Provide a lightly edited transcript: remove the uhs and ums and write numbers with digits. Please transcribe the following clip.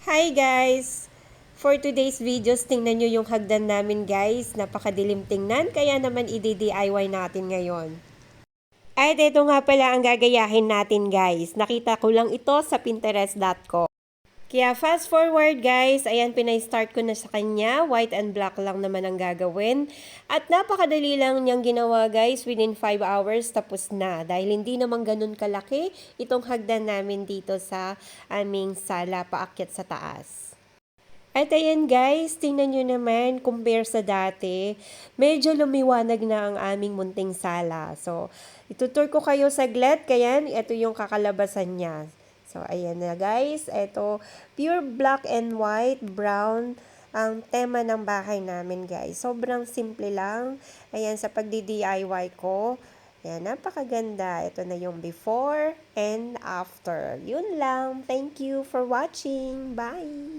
Hi guys! For today's videos, tingnan nyo yung hagdan namin guys. Napakadilim tingnan, kaya naman i-DIY natin ngayon. At ito nga pala ang gagayahin natin guys. Nakita ko lang ito sa pinterest.com. Kaya fast forward guys, ayan pinay-start ko na sa kanya. White and black lang naman ang gagawin. At napakadali lang niyang ginawa guys, within 5 hours tapos na. Dahil hindi naman ganun kalaki itong hagdan namin dito sa aming sala paakyat sa taas. At ayan guys, tingnan nyo naman, compare sa dati, medyo lumiwanag na ang aming munting sala. So, itutur ko kayo saglit, kaya ito yung kakalabasan niya. So, ayan na guys, ito, pure black and white, brown, ang tema ng bahay namin guys. Sobrang simple lang. Ayan, sa pagdi-DIY ko. Ayan, napakaganda. Ito na yung before and after. Yun lang. Thank you for watching. Bye!